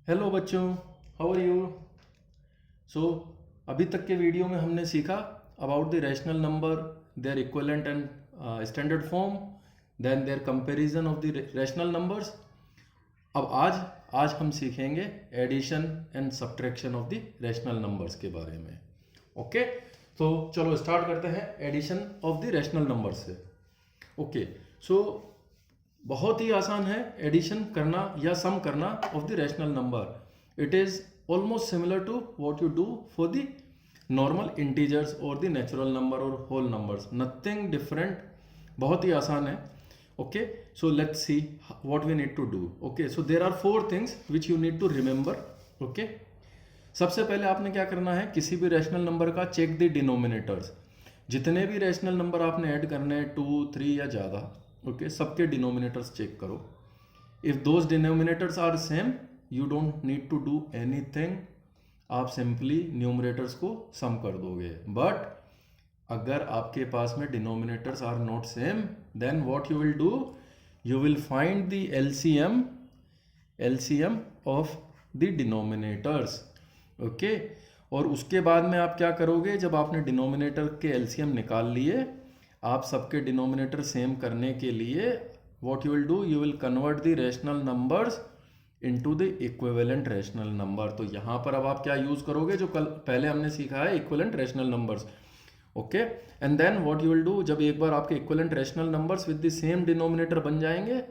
Hello बच्चों, how are you. सो अभी तक के वीडियो में हमने सीखा about the rational number, their equivalent and standard form, then their comparison of the rational numbers. अब आज हम सीखेंगे addition and subtraction of the rational numbers के बारे में। ओके, तो चलो स्टार्ट करते हैं addition of the rational numbers से। ओके, सो बहुत ही आसान है एडिशन करना या सम करना of the rational number. It is almost similar to what you do for the normal integers और द नेचुरल नंबर और होल नंबर्स, नथिंग डिफरेंट, बहुत ही आसान है। Okay, so let's see what we need to do. Okay, so there are 4 things which you need to remember. Okay, सबसे पहले आपने क्या करना है, किसी भी रैशनल नंबर का चेक द डिनोमिनेटर्स। जितने भी रैशनल नंबर आपने ऐड करने हैं, 2, 3 या ज़्यादा, ओके, सबके डिनोमिनेटर्स चेक करो। If those denominators are same, you don't need to do anything, आप सिंपली न्यूमरेटर्स को सम कर दोगे। बट अगर आपके पास में denominators are not same, then what you will do, you will find the LCM of the denominators. Okay, और उसके बाद में आप क्या करोगे, जब आपने डिनोमिनेटर के एलसीएम निकाल लिए, आप सबके डिनोमिनेटर सेम करने के लिए what you will do, you will convert the rational numbers into the equivalent rational number. तो यहाँ पर अब आप क्या यूज करोगे, जो कल पहले हमने सीखा है, equivalent rational numbers. Okay, and then what you will do, जब एक बार आपके equivalent rational numbers with the same denominator बन जाएंगे,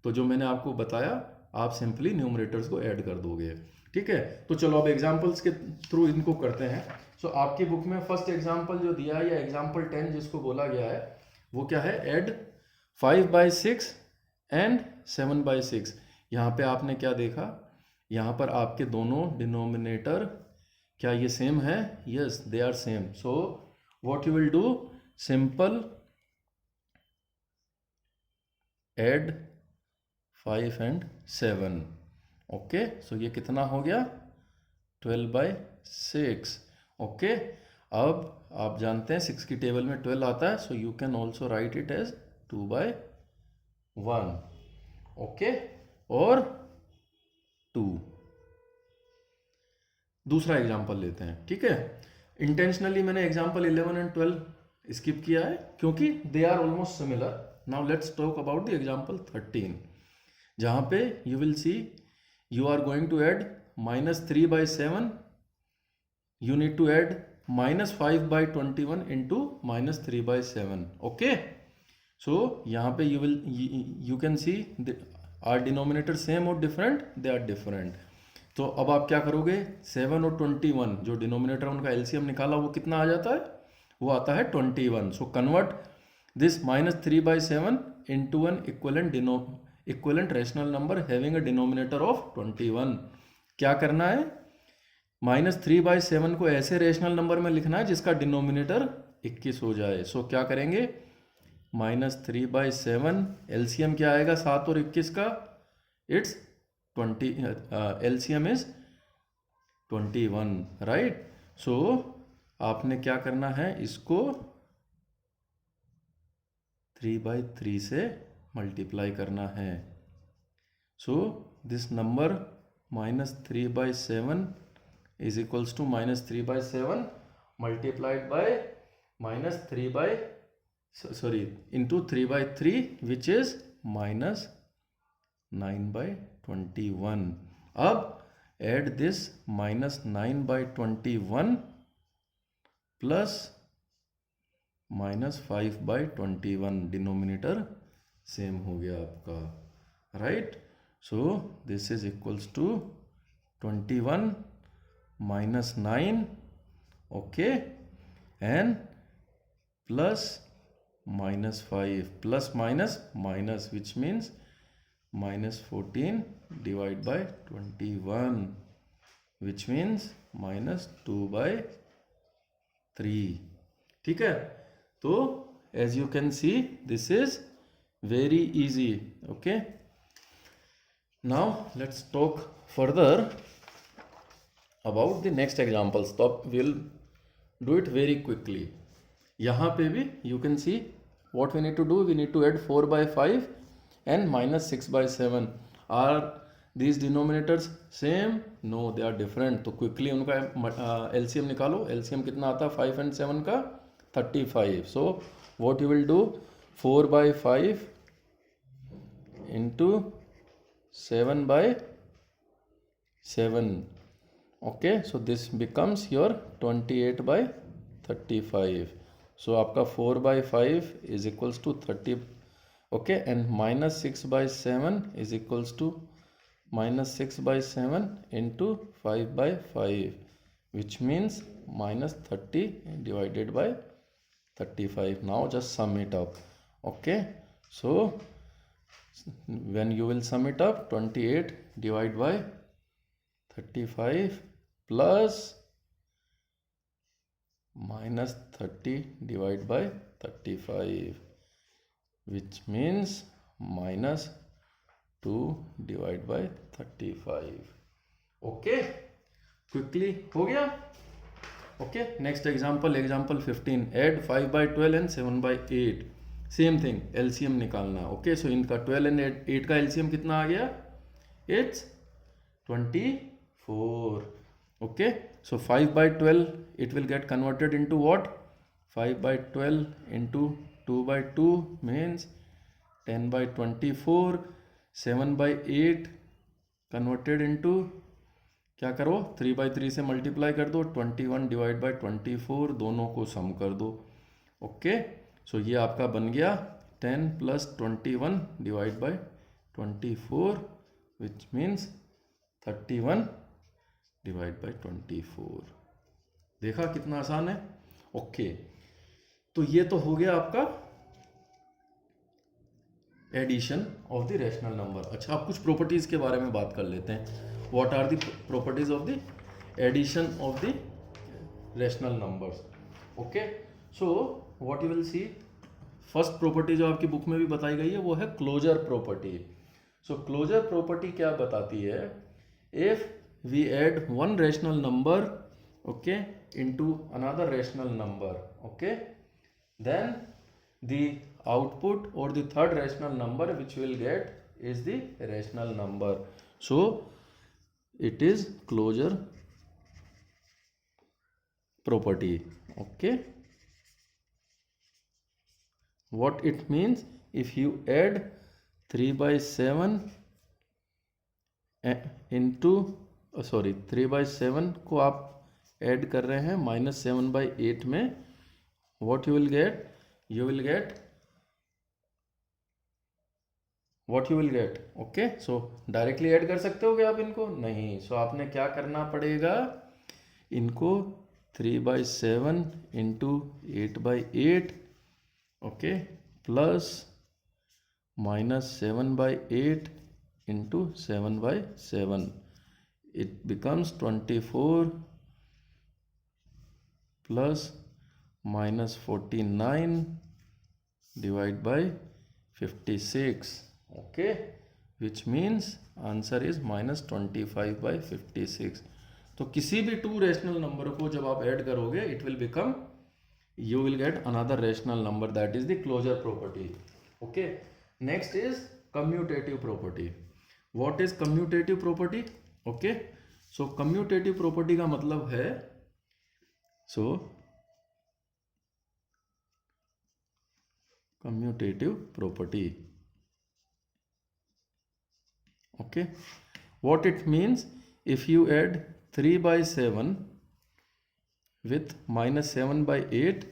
तो जो मैंने आपको बताया, आप सिंपली न्यूमरेटर्स को ऐड कर दोगे। ठीक है, तो चलो अब एग्जांपल्स के थ्रू इनको करते हैं। सो आपकी बुक में फर्स्ट एग्जांपल जो दिया है, या एग्जांपल 10 जिसको बोला गया है, वो क्या है, ऐड 5/6 एंड 7/6। यहाँ पे आपने क्या देखा, यहाँ पर आपके दोनों डिनोमिनेटर क्या ये सेम है? Yes, they are same. So what you will do, simple add 5 and 7। Okay, so ये कितना हो गया, 12/6। ओके, अब आप जानते हैं 6 की टेबल में 12 आता है, so you can also write it as 2/1। Okay, और 2। दूसरा एग्जांपल लेते हैं। ठीक है, इंटेंशनली मैंने एग्जांपल 11 एंड 12 स्किप किया है क्योंकि they are almost similar. Now let's talk about the example 13, जहां पे you will see you are going to add -3/7, you need to add -5/21 into -3/7. Okay, so यहाँ पे you can see are denominator same or different? They are different. तो अब आप क्या करोगे, 7 और 21 जो डिनोमिनेटर उनका एलसीएम निकाला, वो कितना आ जाता है, वो आता है 21। So convert this -3/7 into an equivalent rational number having a denominator of 21। क्या करना है, -3/7 को ऐसे रैशनल नंबर में लिखना है जिसका डिनोमिनेटर 21 हो जाए। सो क्या करेंगे, -3/7 एलसीएम क्या आएगा, 7 और 21 का, इट्स 20, एलसीएम इज 21, राइट। सो आपने क्या करना है, इसको 3/3 से मल्टीप्लाई करना है। So this number -3/7 is equals to -3/7 multiplied by into 3/3 which is -9/21। अब add this -9/21 plus -5/21, denominator same हो गया आपका, right. So this is equals to 21 -9, okay, and plus -5 plus minus which means -14 divide by 21 which means -2/3। ठीक है, तो as you can see this is very easy. Okay, now let's talk further about the next examples. तो we'll do it very quickly. यहाँ पे भी you can see what we need to do, we need to add 4/5 and -6/7. Our these denominators same? No, they are different. तो quickly उनका LCM निकालो. LCM कितना आता है 5 and 7 का? 35. So what you will do? 4 by 5 into 7 by 7. Okay, so this becomes your 28 by 35. So आपका 4 by 5 is equals to 30. Okay, and minus 6 by 7 is equals to minus 6 by 7 into 5 by 5, which means minus 30 divided by 35. Now just sum it up. Okay, so when you will sum it up, 28 divided by 35 plus minus 30 divided by 35, which means minus 2 divided by 35. Okay, quickly हो गया. Okay, next example 15. Add 5 by 12 and 7 by 8. Same thing, LCM निकालना. Okay, so इनका 12 and 8 का LCM कितना आ गया? It's 24. Okay, so 5 by 12 it will get converted into what? 5 by 12 into 2 by 2 means 10 by 24. 7 by 8 converted into, क्या करो, 3 by 3 से multiply कर दो. 21 डिवाइड बाई 24, दोनों को सम कर दो. ओके, सो ये आपका बन गया 10 plus 21 divide by 24, which means 31 divide by 24. देखा कितना आसान है. ओके, तो ये तो हो गया आपका addition of the rational number. अच्छा, आप कुछ प्रॉपर्टीज के बारे में बात कर लेते हैं. What are the properties of the addition of the rational numbers. Okay, so what you will see, first property जो आपकी बुक में भी बताई गई है वो है closure property. So closure property क्या बताती है? If we add one rational number, okay, into another rational number, okay, then the output or the third rational number which we will get is the rational number. So it is closure property. Okay, what it means, if you add 3 by 7 into 3 by 7 को आप add कर रहे हैं -7 by 8 में, what you will get? You will get what you will get. Okay, so directly add कर सकते हो क्या आप इनको? नहीं. सो आपने क्या करना पड़ेगा, इनको 3 by 7 into 8 by 8, okay, plus -7 by 8 into 7 by 7, it becomes 24 plus -49 divided by 56. Okay, which means answer is -25 by 56. तो किसी भी टू रेशनल नंबर को जब आप ऐड करोगे, it will become, you will get another rational number. That is the closure property. Okay, next is commutative property. What is commutative property? Okay, so commutative property का मतलब है, सो commutative property. Okay, what it means, if you add 3 by 7 with -7 by 8,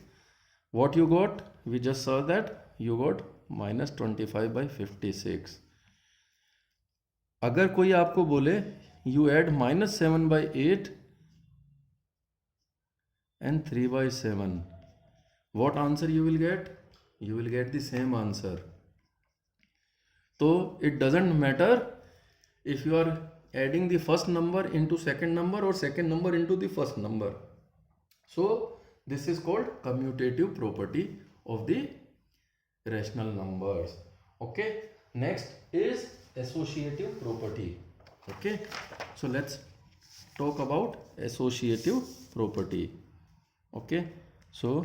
what you got? We just saw that you got -25 by 56. अगर कोई आपको बोले you add -7 by 8 and 3 by 7, what answer you will get? You will get the same answer. So it doesn't matter if you are adding the first number into second number or second number into the first number. So this is called commutative property of the rational numbers. Okay, next is associative property. Okay, so let's talk about associative property. Okay, so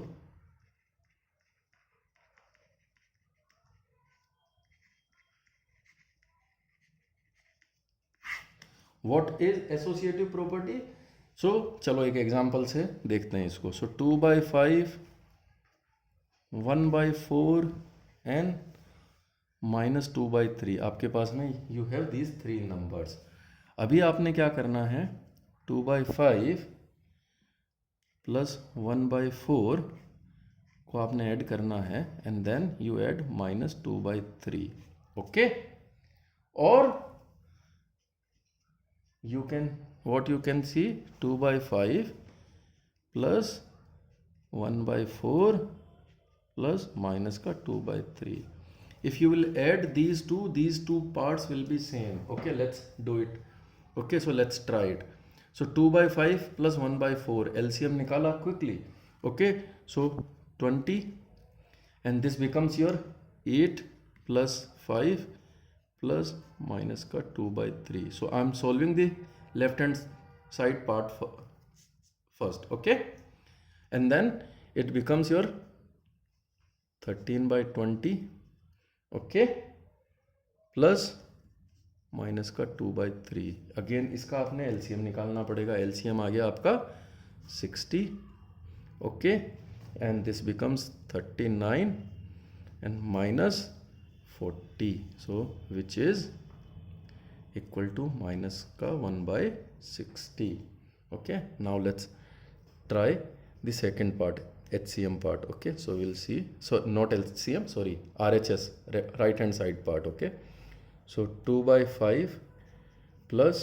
what is associative property? So चलो एक example से देखते हैं इसको. So 2/5, 1/4 and -2/3. आपके पास में you have these 3 numbers. अभी आपने क्या करना है, 2/5 प्लस 1/4 को आपने ऐड करना है and then you add -2/3. Okay. और you can, what you can see, 2/5 plus 1/4 plus minus का 2/3. if you will add these two parts will be same. Okay, let's do it. Okay, so let's try it. So 2/5 plus 1/4 LCM निकाला quickly. Okay, so 20 and this becomes your 8 plus 5 plus minus का 2/3. So I am solving the left hand side part first. Okay, and then it becomes your 13/20. Okay, plus minus का 2/3. Again इसका आपने LCM निकालना पड़ेगा. LCM आ गया आपका 60. Okay, and this becomes 39 and minus 40. So which is equal to minus का 1/60. Okay, now let's try the second part, HCM part. Okay, so we'll see. So not LCM, sorry, RHS, right hand side part. Okay, so 2/5 plus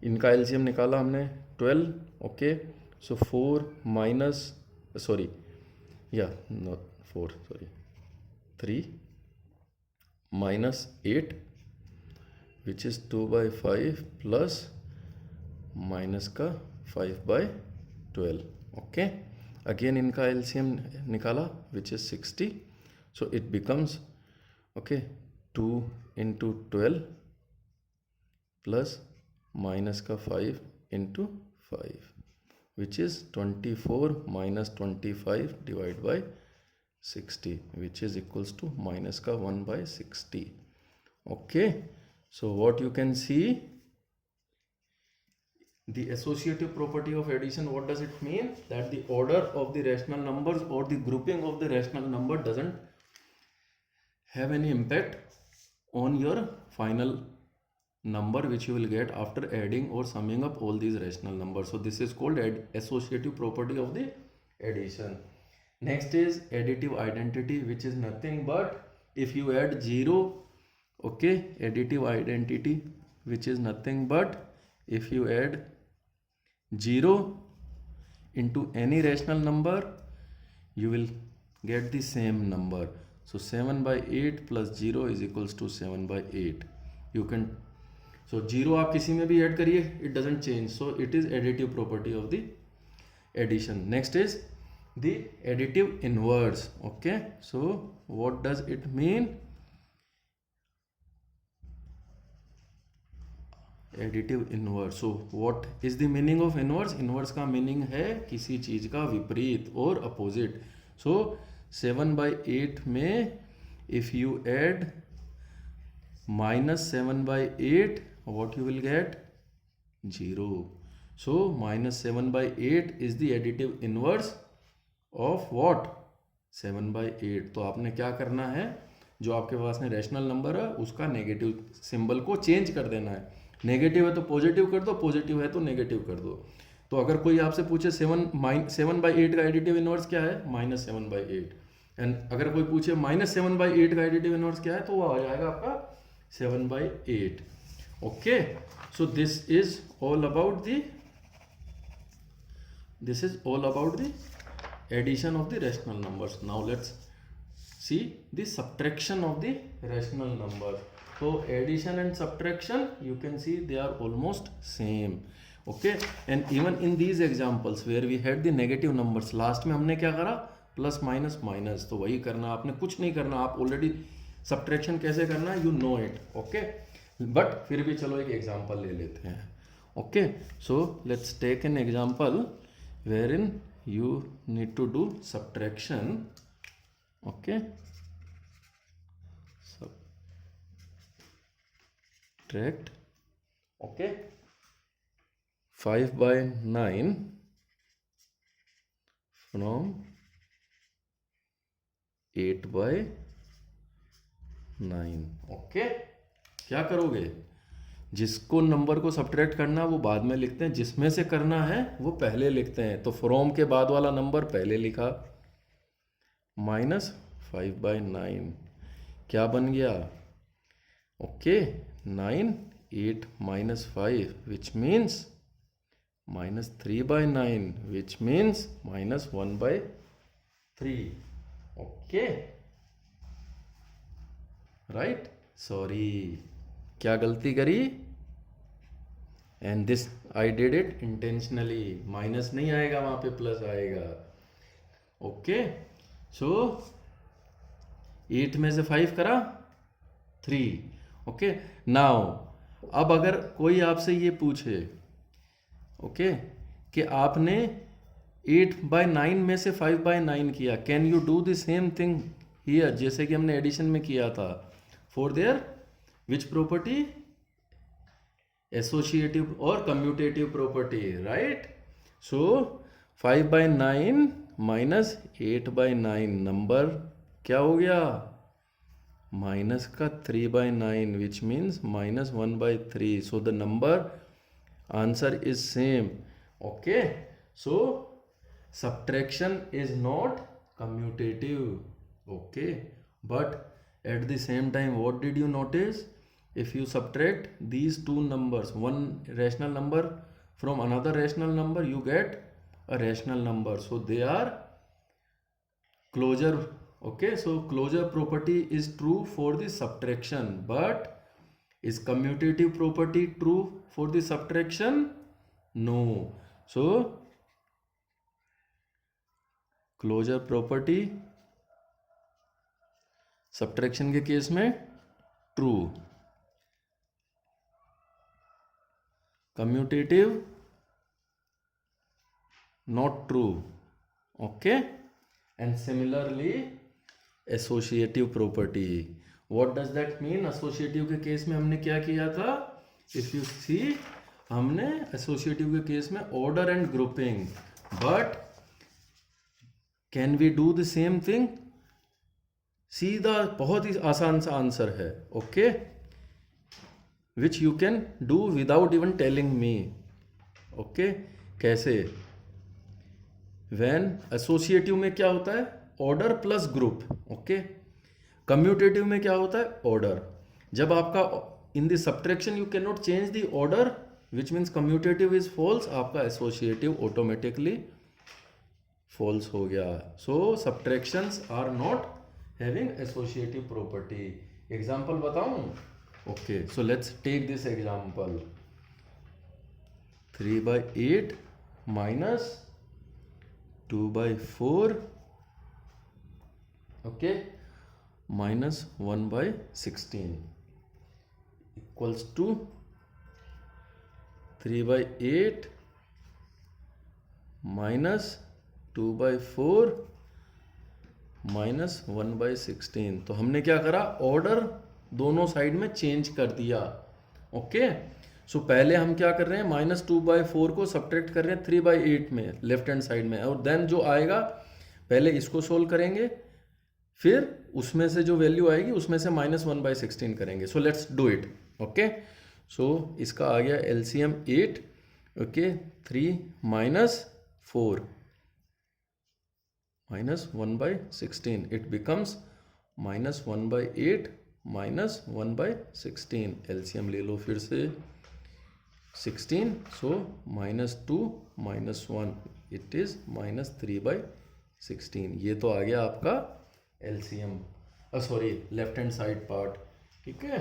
इनका LCM निकाला हमने 12. Okay, so 4 minus, sorry, yeah, not 4, sorry, 3 minus 8, which is 2/5 plus minus का 5/12. Okay, again इनका LCM निकाला which is 60. So it becomes, okay, 2 into 12 plus minus का 5 into 5, which is 24 minus 25 divided by 60, which is equals to minus का 1/60. Okay, so what you can see, the associative property of addition, what does it mean? That the order of the rational numbers or the grouping of the rational number doesn't have any impact on your final number which you will get after adding or summing up all these rational numbers. So this is called associative property of the addition. Next is additive identity, which is nothing but if you add 0, okay, additive identity, which is nothing but if you add 0 into any rational number, you will get the same number. So 7/8 plus 0 is equals to 7/8. You can, so 0 आप किसी में भी add करिए, it doesn't change. So it is additive property of the addition. Next is the additive inverse. Okay, so what does it mean? Additive inverse. So what is the meaning of inverse? Inverse का meaning है किसी चीज का विपरीत और opposite. सो 7/8 में if you add -7/8, what you will gate? 0. So -7/8 is the additive inverse of what? 7/8. तो आपने क्या करना है, जो आपके पास में रैशनल नंबर है उसका नेगेटिव सिंबल को चेंज कर देना है. नेगेटिव है तो पॉजिटिव कर दो, पॉजिटिव है तो नेगेटिव कर दो. तो अगर कोई आपसे पूछे 7/8 का एडिटिव इनवर्स क्या है? -7/8. एंड अगर कोई पूछे -7/8 का एडिटिव इनवर्स क्या है, तो वो आ जाएगा आपका 7/8. Okay, so this is all about the addition of the rational numbers. Now let's see the subtraction of the rational number. So addition and subtraction, you can see they are almost same. Okay, and even in these examples where we had the negative numbers, last में हमने क्या करा? Plus minus minus. तो वही करना, आपने कुछ नहीं करना, आप ऑलरेडी सब्ट्रैक्शन कैसे करना है, you know it. Okay, but फिर भी चलो एक एग्जाम्पल ले लेते हैं. Okay, so let's take an example where in you need to do subtraction. Okay, subtract okay 5/9 from 8/9। Okay क्या करोगे, जिसको नंबर को सब्ट्रैक्ट करना वो बाद में लिखते हैं, जिसमें से करना है वो पहले लिखते हैं। तो फ्रॉम के बाद वाला नंबर पहले लिखा, -5/9 क्या बन गया, okay 9 8 - 5 which means -3/9 which means -1/3। Okay right, sorry क्या गलती करी, and this I did it intentionally, minus नहीं आएगा वहां पे, प्लस आएगा। ओके सो 8 में से 5 करा 3। ओके नाउ अब अगर कोई आपसे ये पूछे ओके कि आपने 8/9 में से 5/9 किया, can you do the same thing here, जैसे कि हमने एडिशन में किया था, for there which property, associative और commutative property, right. So 5/9 minus 8/9 number क्या हो गया, माइनस का 3/9 which means -1/3। So the number answer is same. Okay so subtraction is not commutative, okay, but at the same time what did you notice, if you subtract these two numbers, one rational number from another rational number, you get a rational number, so they are closure। okay so closure property is true for the subtraction, but is commutative property true for the subtraction, no। so closure property subtraction के case में true, commutative not true. Okay and similarly associative property, what does that mean, associative के case में हमने क्या किया था, if you see हमने associative के केस में order and grouping, but can we do the same thing, सीधा बहुत ही आसान सा आंसर है, okay which you can do without even telling me. Okay कैसे, व्हेन एसोसिएटिव में क्या होता है, order plus group, okay commutative में क्या होता है, ऑर्डर। जब आपका in the subtraction you can not change the order which means commutative is false, आपका एसोसिएटिव ऑटोमेटिकली फॉल्स हो गया। सो subtractions are not having associative property. Example बताऊं, okay so let's take this example, 3/8 minus 2/4 okay minus 1/16 equals to 3/8 minus 2/4 minus 1/16। तो हमने क्या करा, order दोनों side में चेंज कर दिया। ओके सो पहले हम क्या कर रहे हैं, -2/4 को सब्ट्रैक्ट कर रहे हैं 3/8 में लेफ्ट हैंड साइड में, और देन जो आएगा पहले इसको सोल्व करेंगे, फिर उसमें से जो वैल्यू आएगी उसमें से -1/16 करेंगे। So let's do it. Okay so इसका आ गया LCM 8, okay 3 - 4 -1/16, it becomes -1/8 minus 1/16। LCM ले लो फिर से 16, सो -2 - 1 इट इज -3/16। ये तो आ गया आपका LCM, sorry left hand side part. ठीक है,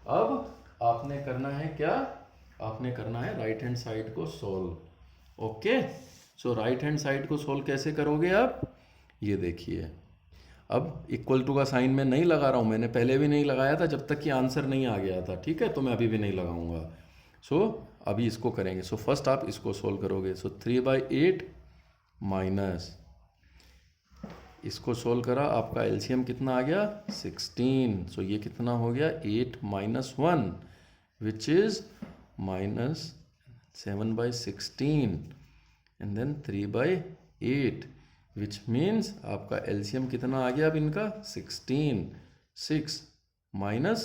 अब आपने करना है क्या, आपने करना है राइट हैंड साइड को solve. Okay so right hand side को सोल्व कैसे करोगे आप, ये देखिए। अब इक्वल टू का साइन मैं नहीं लगा रहा हूँ, मैंने पहले भी नहीं लगाया था जब तक कि आंसर नहीं आ गया था। ठीक है, तो मैं अभी भी नहीं लगाऊंगा। सो अभी इसको करेंगे। सो फर्स्ट आप इसको सोल्व करोगे। सो 3/8 माइनस, इसको सोल्व करा, आपका एलसीएम कितना आ गया 16। सो ये कितना हो गया 8 - 1 which is minus 7/16 and then 3/8 which means आपका LCM कितना आ गया अब इनका 16 6 minus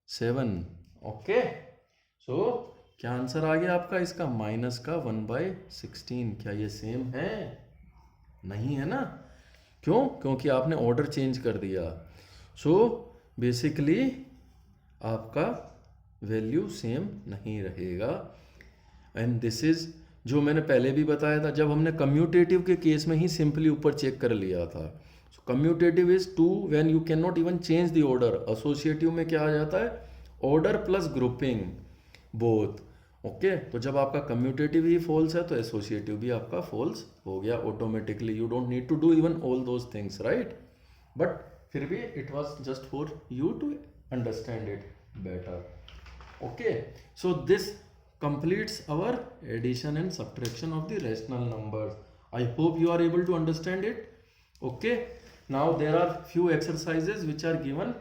7 ओके सो क्या आंसर आ गया आपका इसका माइनस का 1/16 क्या ये सेम है नहीं है ना क्यों क्योंकि आपने ऑर्डर चेंज कर दिया सो बेसिकली आपका वैल्यू सेम नहीं रहेगा एंड दिस इज जो मैंने पहले भी बताया था जब हमने कम्यूटेटिव के केस में ही सिंपली ऊपर चेक कर लिया था so commutative is to when you can not even change the order associative में क्या आ जाता है order plus grouping both okay तो जब आपका कम्यूटेटिव ही फॉल्स है तो एसोसिएटिव भी आपका फॉल्स हो गया automatically you don't need to do even all those things right but फिर भी it was just for you to understand it better okay so this completes our addition and subtraction of the rational numbers I hope you are able to understand it okay now there are few exercises which are given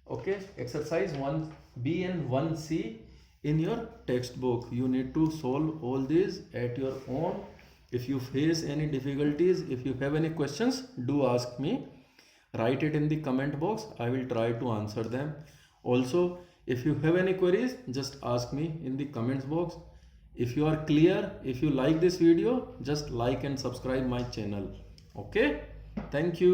okay exercise 1b and 1c in your textbook you need to solve all these at your own if you face any difficulties if you have any questions do ask me write it in the comment box I will try to answer them also if you have any queries just ask me in the comments box if you are clear if you like this video just like and subscribe my channel okay thank you